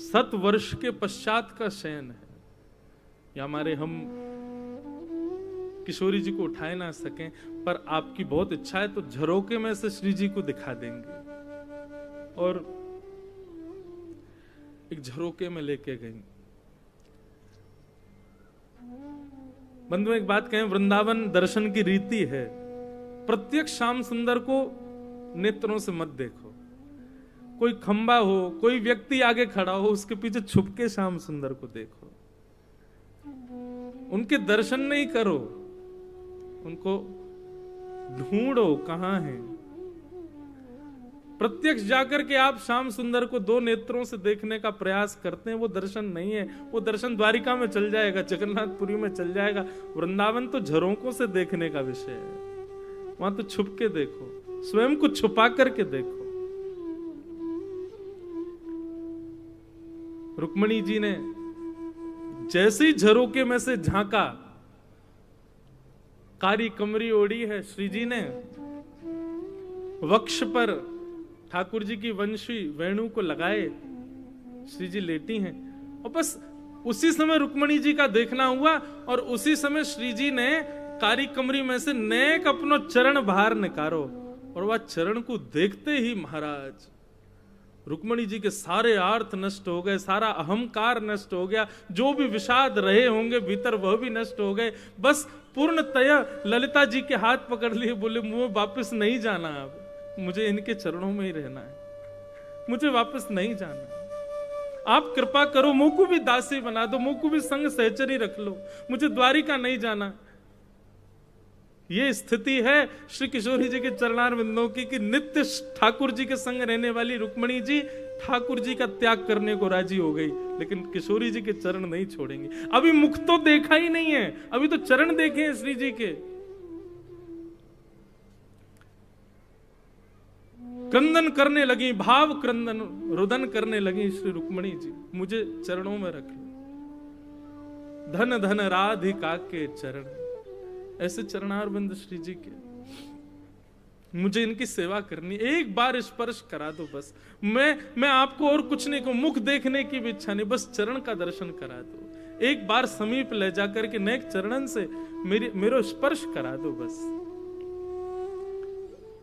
7 वर्ष के पश्चात का शयन है। या हमारे हम किशोरी जी को उठाए ना सकें, पर आपकी बहुत इच्छा है तो झरोके में से श्री जी को दिखा देंगे। और एक झरोके में लेके गई। बंधु एक बात कहें, वृंदावन दर्शन की रीति है, प्रत्येक श्याम सुंदर को नेत्रों से मत देखो। कोई खंबा हो, कोई व्यक्ति आगे खड़ा हो, उसके पीछे छुप के श्याम सुंदर को देखो, उनके दर्शन नहीं करो, उनको ढूंढो कहां है। प्रत्यक्ष जाकर के आप श्याम सुंदर को 2 नेत्रों से देखने का प्रयास करते हैं, वो दर्शन नहीं है। वो दर्शन द्वारिका में चल जाएगा, जगन्नाथपुरी में चल जाएगा, वृंदावन तो झरोकों से देखने का विषय है। वहां तो छुप के देखो, स्वयं को छुपा करके देखो। रुक्मणी जी ने जैसे ही झरोके में से झांका, कारी कमरी ओढ़ी है श्री जी ने, वक्ष पर ठाकुर जी की वंशी वेणु को लगाए श्री जी लेटी हैं। और बस उसी समय रुक्मणी जी का देखना हुआ, और उसी समय श्री जी ने कारी कमरी में से नेक अपनो चरण बाहर निकारो, और वह चरण को देखते ही महाराज रुक्मणी जी के सारे आर्थ नष्ट हो गए, सारा अहंकार नष्ट हो गया, जो भी विषाद रहे होंगे भीतर वह भी नष्ट हो गए। बस पूर्णतया ललिता जी के हाथ पकड़ लिए, बोले मुझे वापस नहीं जाना, अब मुझे इनके चरणों में ही रहना है, मुझे वापस नहीं जाना। आप कृपा करो, मुझको भी दासी बना दो, मुझको भी संग सहचरी रख लो, मुझे द्वारिका नहीं जाना। ये स्थिति है श्री किशोरी जी के चरणारविंदों की, कि नित्य ठाकुर जी के संग रहने वाली रुक्मणी जी ठाकुर जी का त्याग करने को राजी हो गई, लेकिन किशोरी जी के चरण नहीं छोड़ेंगे। अभी मुख तो देखा ही नहीं है, अभी तो चरण देखे हैं श्री जी के। क्रंदन करने लगी, भाव क्रंदन रुदन करने लगी श्री रुक्मणी जी, मुझे चरणों में रख लो, धन धन राधिका के चरण, ऐसे चरणारविंद श्री जी के, मुझे इनकी सेवा करनी, एक बार स्पर्श करा दो बस। मैं आपको और कुछ नहीं कहूं, मुख देखने की भी इच्छा नहीं, बस चरण का दर्शन करा दो, एक बार समीप ले जाकर के नेक चरणन से मेरो स्पर्श करा दो बस।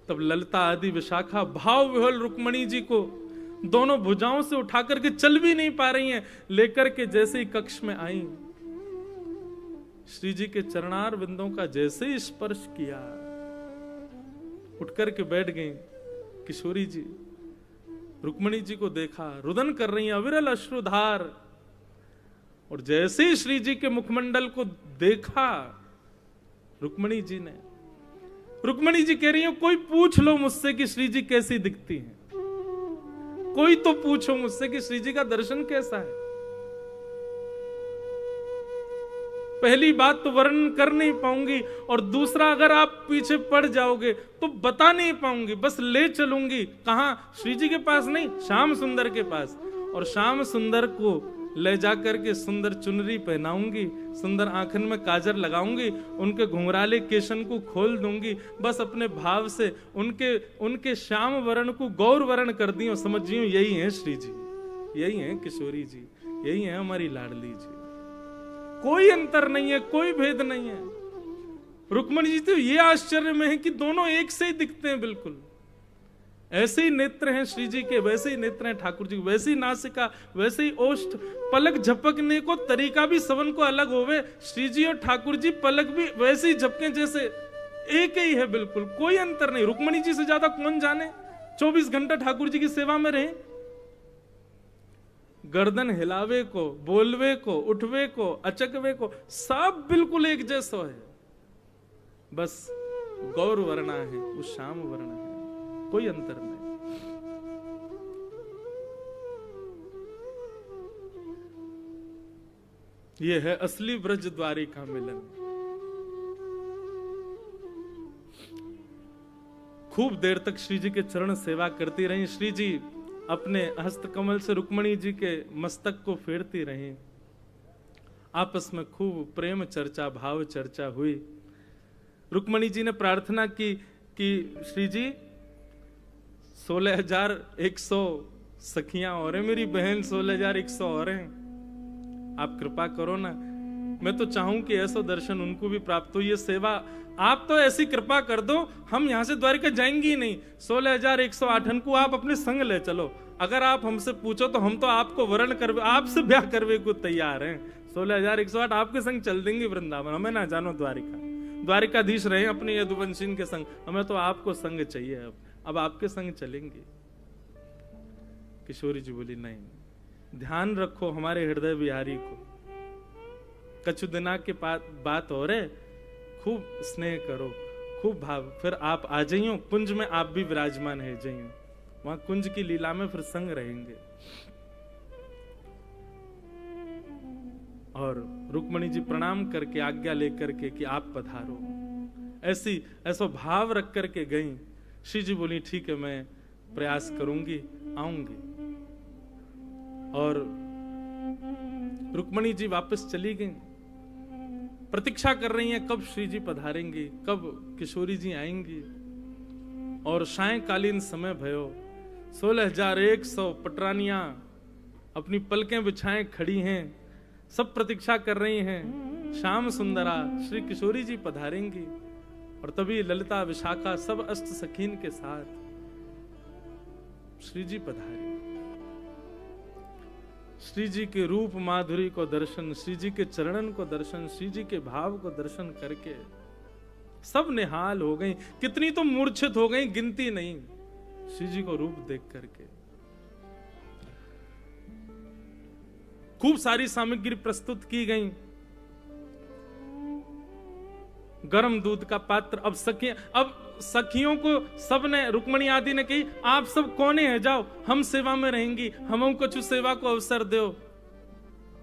तब ललिता आदि विशाखा भाव विह्वल रुक्मणी जी को दोनों भुजाओं से उठा करके चल भी नहीं पा रही हैं, लेकर के जैसे ही कक्ष में आई, श्री जी के चरणार बिंदों का जैसे ही स्पर्श किया, उठ करके बैठ गई। किशोरी जी रुक्मणी जी को देखा, रुदन कर रही हैं, अविरल अश्रुधार, और जैसे ही श्री जी के मुखमंडल को देखा रुक्मणी जी ने, रुक्मणी जी कह रही है कोई पूछ लो मुझसे कि श्री जी कैसी दिखती हैं, कोई तो पूछो मुझसे कि श्री जी का दर्शन कैसा है। पहली बात तो वर्णन कर नहीं पाऊंगी, और दूसरा अगर आप पीछे पड़ जाओगे तो बता नहीं पाऊंगी, बस ले चलूंगी कहां, श्री जी के पास नहीं, श्याम सुंदर के पास, और श्याम सुंदर को ले जाकर के सुंदर चुनरी पहनाऊंगी, सुंदर आंखन में काजर लगाऊंगी, उनके घुंघराले केशन को खोल दूंगी, बस अपने भाव से उनके श्याम वर्ण को गौर वर्ण कर दी, समझियो यही है श्री जी, यही है किशोरी जी, यही है हमारी लाडली जी। कोई अंतर नहीं है, कोई भेद नहीं है। रुक्मणी जी तो ये आश्चर्य में है कि दोनों एक से ही दिखते हैं, बिल्कुल ऐसे ही नेत्र हैं श्री जी के, वैसे ही नेत्र हैं ठाकुर जी, वैसे ही नासिका, वैसे ही ओष्ठ, पलक झपकने को तरीका भी सबन को अलग होवे, श्री जी और ठाकुर जी पलक भी वैसे ही झपके जैसे एक ही है, बिल्कुल कोई अंतर नहीं। रुक्मणी जी से ज्यादा कौन जाने 24 घंटा ठाकुर जी की सेवा में रहे, गर्दन हिलावे को, बोलवे को, उठवे को, अचकवे को, सब बिल्कुल एक जैसा है, बस गौर वर्णा है, वो श्याम वर्ण है, कोई अंतर नहीं। ये है असली ब्रज द्वारी का मिलन। खूब देर तक श्री जी के चरण सेवा करती रही। श्री जी अपने हस्त कमल से रुक्मणी जी के मस्तक को फेरती रही। आपस में खूब प्रेम चर्चा, भाव चर्चा हुई। रुक्मणी जी ने प्रार्थना की कि श्री जी 16,100 सखियां और हैं, मेरी बहन 16,100 और हैं, आप कृपा करो ना, मैं तो चाहूं कि ऐसा दर्शन उनको भी प्राप्त हो। ये सेवा आप तो ऐसी कृपा कर दो, हम यहां से द्वारिका जाएंगे ही नहीं। 16,108 को आप अपने संग ले चलो। अगर आप हमसे पूछो तो हम तो आपको वर्ण करवे, आपसे ब्याह करवे को तैयार हैं। 16,108 आपके संग चल देंगे वृंदावन, हमें ना जानो द्वारिका। द्वारिकाधीश रहे अपने यदुवंशी के संग, हमें तो आपको संग चाहिए, अब आपके संग चलेंगे। किशोरी जी बोली नहीं, ध्यान रखो हमारे हृदय बिहारी को, कछु दिना के बात हो रहे, खूब स्नेह करो, खूब भाव, फिर आप आ जाइयो कुंज में, आप भी विराजमान है जाइयो, वहां कुंज की लीला में फिर संग रहेंगे। और रुक्मणी जी प्रणाम करके आज्ञा लेकर के कि आप पधारो, ऐसा भाव रख करके गई। श्री जी बोली ठीक है, मैं प्रयास करूंगी, आऊंगी। और रुक्मणी जी वापस चली गई। प्रतीक्षा कर रही हैं कब श्री जी पधारेंगी, कब किशोरी जी आएंगी। और सायंकालीन समय भयो, 16,100 पटरानियां अपनी पलकें बिछाएं खड़ी हैं, सब प्रतीक्षा कर रही हैं श्याम सुंदरा श्री किशोरी जी पधारेंगी। और तभी ललिता विशाखा सब अष्ट सखीन के साथ श्री जी पधारी। श्री जी के रूप माधुरी को दर्शन, श्री जी के चरणन को दर्शन, श्री जी के भाव को दर्शन करके सब निहाल हो गई। कितनी तो मूर्छित हो गई, गिनती नहीं, श्री जी को रूप देख करके। खूब सारी सामग्री प्रस्तुत की गई। गर्म दूध का पात्र, अब सखियों को सबने, रुक्मणी आदि ने कही आप सब कोने हैं, जाओ हम सेवा में रहेंगी, हम कुछ सेवा को अवसर दो।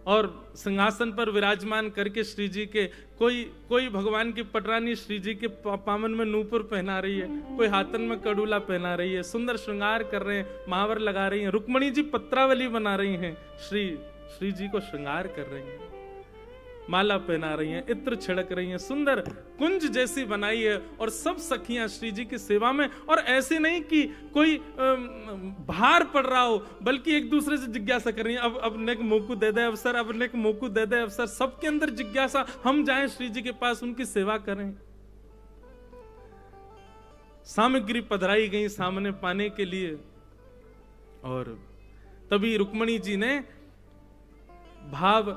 और सिंहासन पर विराजमान करके श्री जी के कोई भगवान की पटरानी श्री जी के पामन में नूपुर पहना रही है, कोई हाथन में कड़ूला पहना रही है, सुंदर श्रृंगार कर रहे हैं, महावर लगा रही हैं। रुक्मणी जी पत्रावली बना रही हैं, श्री जी को श्रृंगार कर रही हैं, माला पहना रही हैं, इत्र छिड़क रही हैं, सुंदर कुंज जैसी बनाई है। और सब सखियां श्री जी की सेवा में। और ऐसे नहीं कि कोई भार पड़ रहा हो, बल्कि एक दूसरे से जिज्ञासा कर रही हैं, अब नेक मोकू दे दे अवसर, अब नेक मोकू दे दे अवसर। सबके अंदर जिज्ञासा, हम जाएं श्री जी के पास, उनकी सेवा करें। सामग्री पधराई गई सामने पाने के लिए। और तभी रुक्मणी जी ने भाव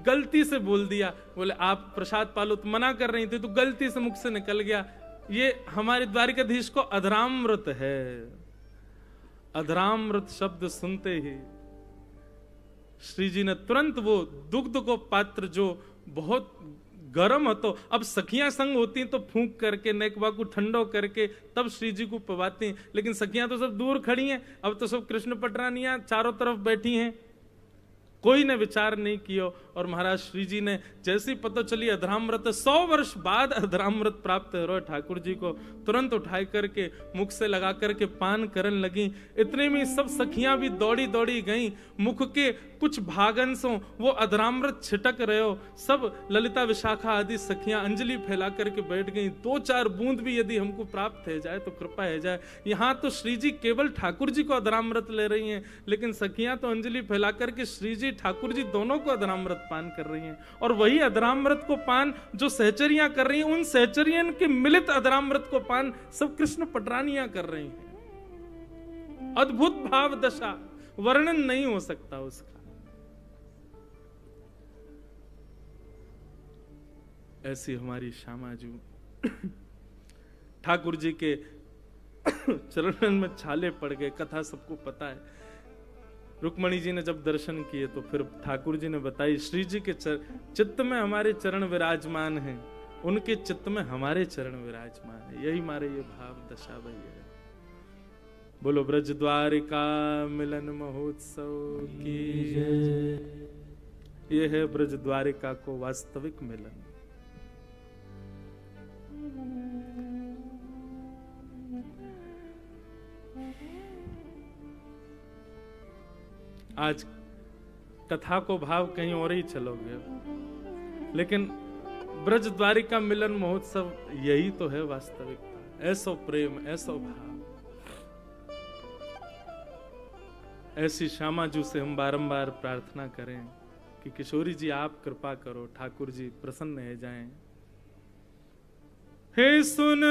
गलती से बोल दिया, बोले आप प्रसाद पालो, तो मना कर रही थी तो गलती से मुख से निकल गया। ये हमारे द्वारिकाधीश को अधरामृत है। अधरामृत शब्द सुनते ही श्री जी ने तुरंत वो दुग्ध को पात्र जो बहुत गर्म हो, तो अब सखियां संग होती तो फूंक करके नेकवा को ठंडो करके तब श्री जी को पवाती, लेकिन सखियां तो सब दूर खड़ी हैं। अब तो सब कृष्ण पटरानियां चारों तरफ बैठी हैं, कोई ने विचार नहीं किया। और महाराज श्री जी ने जैसी पता चली अधरामृत, 100 वर्ष बाद अधरामृत प्राप्त हो ठाकुर जी को, तुरंत उठाई करके मुख से लगा करके पान करन लगी। इतने में सब सखियां भी दौड़ी दौड़ी गईं। मुख के कुछ भागंशों वो अधरामृत छिटक रहे हो, सब ललिता विशाखा आदि सखियां अंजलि फैला करके बैठ गईं। 2-4 बूंद भी यदि हमको प्राप्त हो जाए तो कृपा हो जाए। यहाँ तो श्री जी केवल ठाकुर जी को अधरामृत ले रही हैं, लेकिन सखियां तो अंजलि फैला करके श्री जी ठाकुर जी दोनों को अधरामृत पान कर रही हैं। और वही अधरामृत को पान जो सहचरियां कर रही हैं, उन सहचरियन के मिलित अधरामृत को पान सब कृष्ण पटरानियां कर रही हैं। अद्भुत भाव दशा, वर्णन नहीं हो सकता उसका। ऐसी हमारी श्यामाजू ठाकुर जी के चरणन में छाले पड़ गए, कथा सबको पता है। रुक्मणी जी ने जब दर्शन किए तो फिर ठाकुर जी ने बताई, श्री जी के चित्त में हमारे चरण विराजमान हैं, उनके चित्त में हमारे चरण विराजमान है। यही हमारे ये भाव दशा भई है। बोलो ब्रज द्वारिका मिलन महोत्सव की जय। ये है ब्रज द्वारिका को वास्तविक मिलन। आज कथा को भाव कहीं और ही चलोगे, लेकिन ब्रज द्वारिका मिलन महोत्सव यही तो है वास्तविकता। ऐसो प्रेम, ऐसो भाव, ऐसी श्यामाजू से हम बारंबार प्रार्थना करें कि किशोरी जी आप कृपा करो, ठाकुर जी प्रसन्न हो जाएं। हे सुन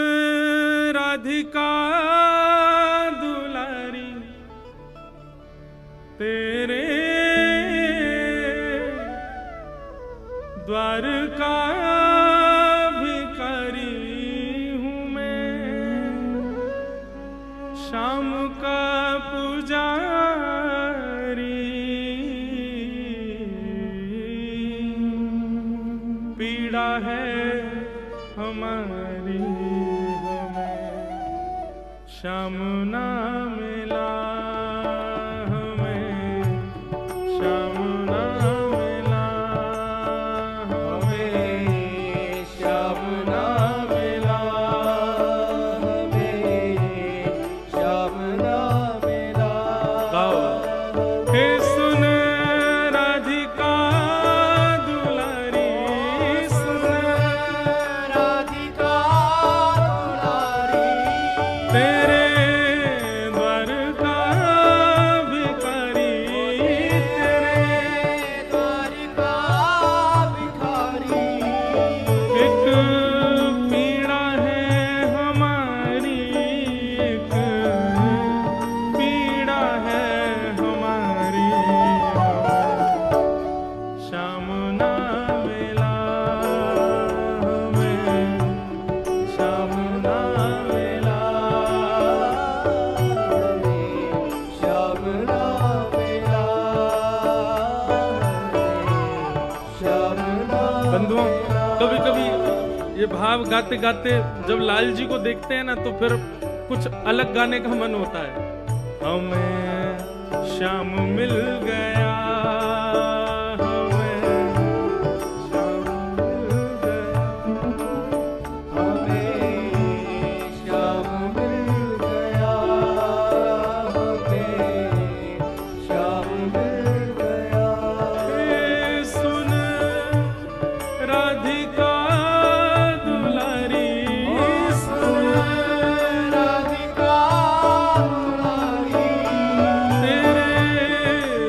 राधिका दुलारी, तेरे द्वार का भिखारी हूँ मैं, शाम का पुजारी, पीड़ा है हमारी हमें श्याम ना मिला, भाव गाते गाते जब लाल जी को देखते हैं ना तो फिर कुछ अलग गाने का मन होता है। हमें श्याम मिल गया,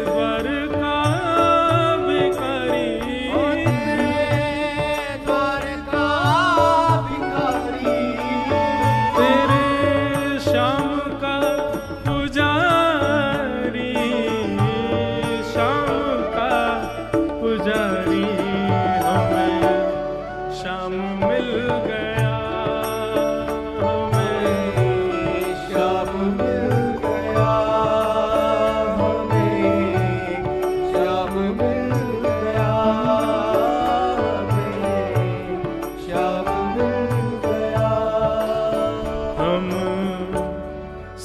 द्वार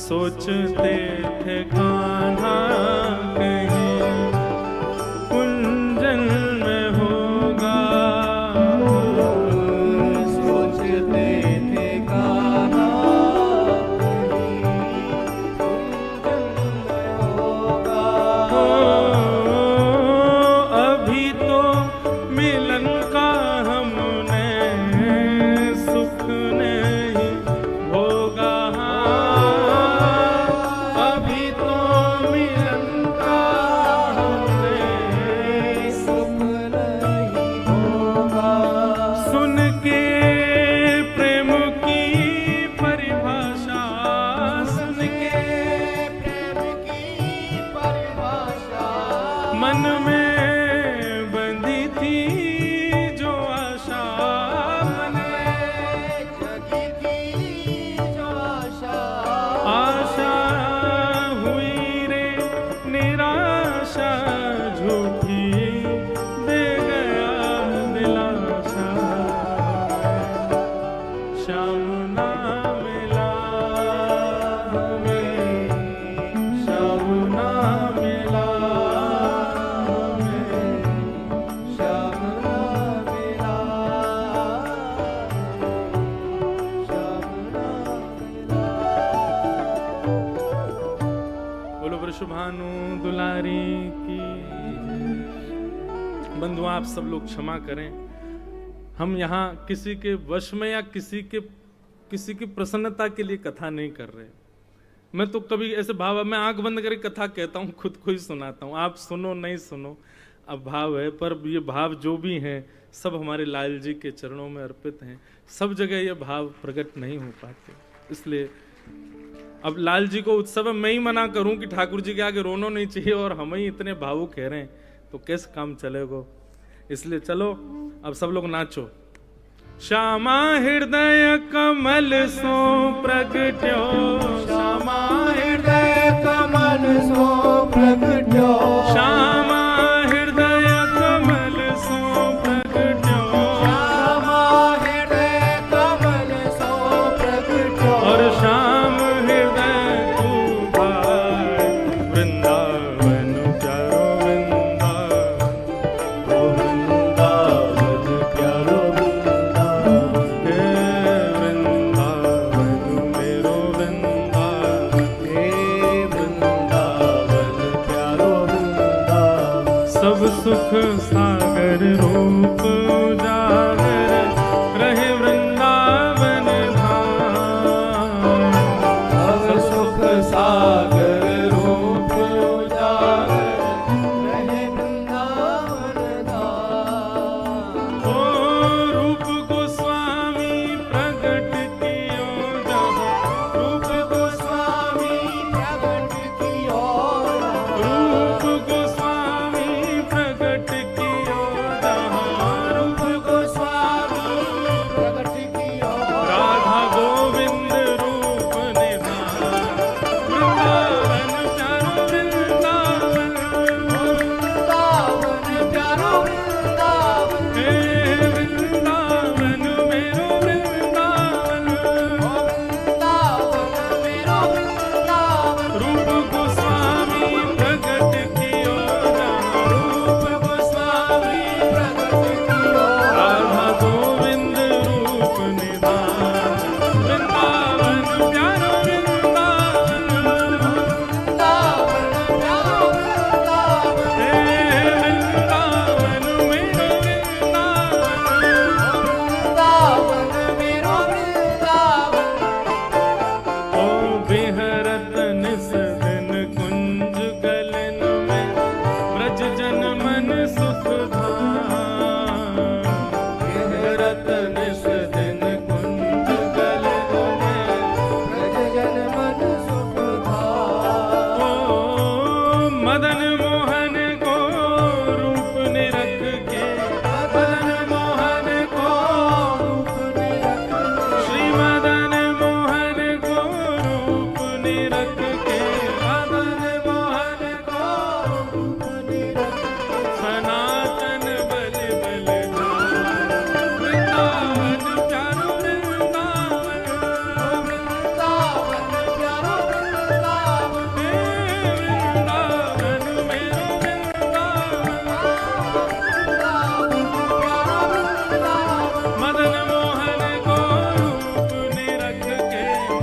सोचते थे कान्हा कहीं कुंजन में होगा, सोचते थे कान्हा अभी तो मिलन का हमने सुख नहीं होगा, अभी तो मिलन का हमने सुख नहीं होगा। सुन के प्रेम की परिभाषा, सुन के प्रेम की परिभाषा मन में बंधी थी जो आशा, मन में जगी थी जो आशा, आशा हुई रे निराशा, झूठी दे गया दिलासा, श्याम ना मिला हमें, श्याम ना मिला हमें, श्याम ना मिला, श्याम ना मिला। बोलो वृषभानु दुलारी की। बंधु आप सब लोग क्षमा करें, हम यहाँ किसी के वश में या किसी की प्रसन्नता के लिए कथा नहीं कर रहे। मैं तो कभी ऐसे भाव, मैं आंख बंद करके कथा कहता हूँ, खुद को ही सुनाता हूँ, आप सुनो नहीं सुनो अब भाव है, पर ये भाव जो भी हैं सब हमारे लाल जी के चरणों में अर्पित हैं। सब जगह ये भाव प्रकट नहीं हो पाते, इसलिए अब लाल जी को उत्सव मैं ही मना करूं कि ठाकुर जी के आगे रोना नहीं चाहिए और हम ही इतने भावुक कह रहे हैं तो कैसे काम चलेगा। इसलिए चलो अब सब लोग नाचो। श्यामा हृदय कमल सो प्रगट्यो, श्यामा हृदय कमल सो प्रगट्यो, श्यामा हृदय कमल सो प्रगट्यो, श्यामा हृदय कमल सो प्रगट्यो, और श्याम हृदय तू भाई वृंदावन प्यारो वृंदावन, प्यारो हे वृंदावन मेरो वृंदावन, हे वृंदावन प्यारो वृंदावन, सब सुख सागर रूप उजागर रहे वृंदावन धाम, सब सुख सागर रूप उजागर रहे वृंदावन धाम। ओ रूप गोस्वामी प्रगट कियो जहाँ, रूप गोस्वामी प्रगट कियो, रूप गोस्वामी प्रगट कियो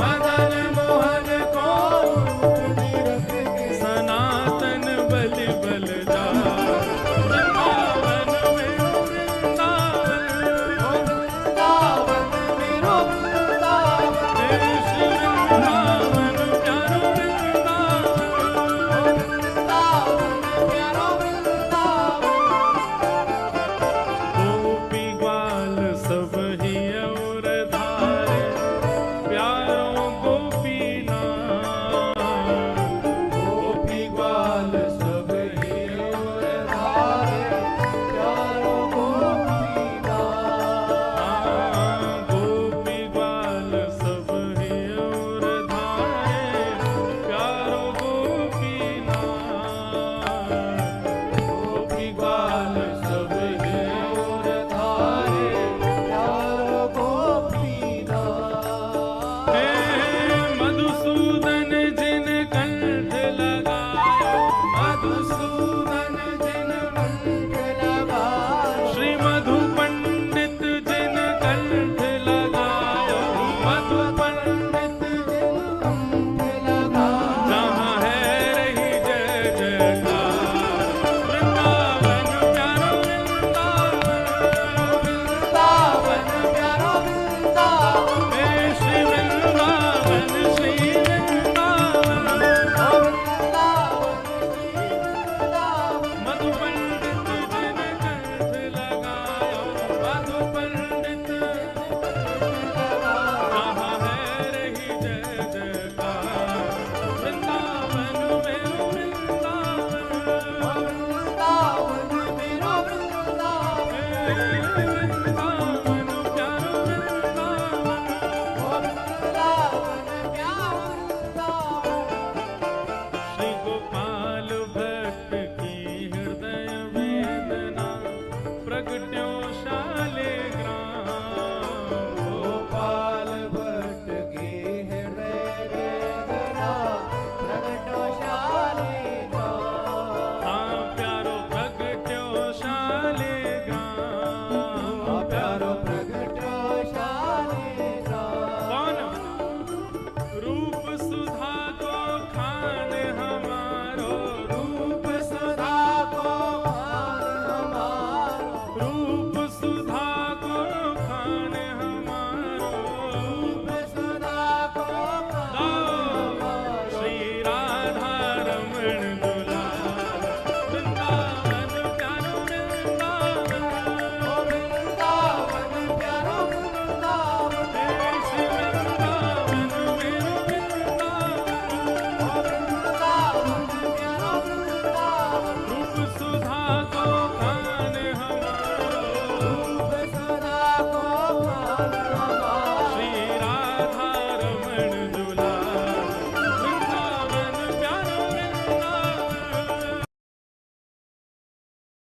मदन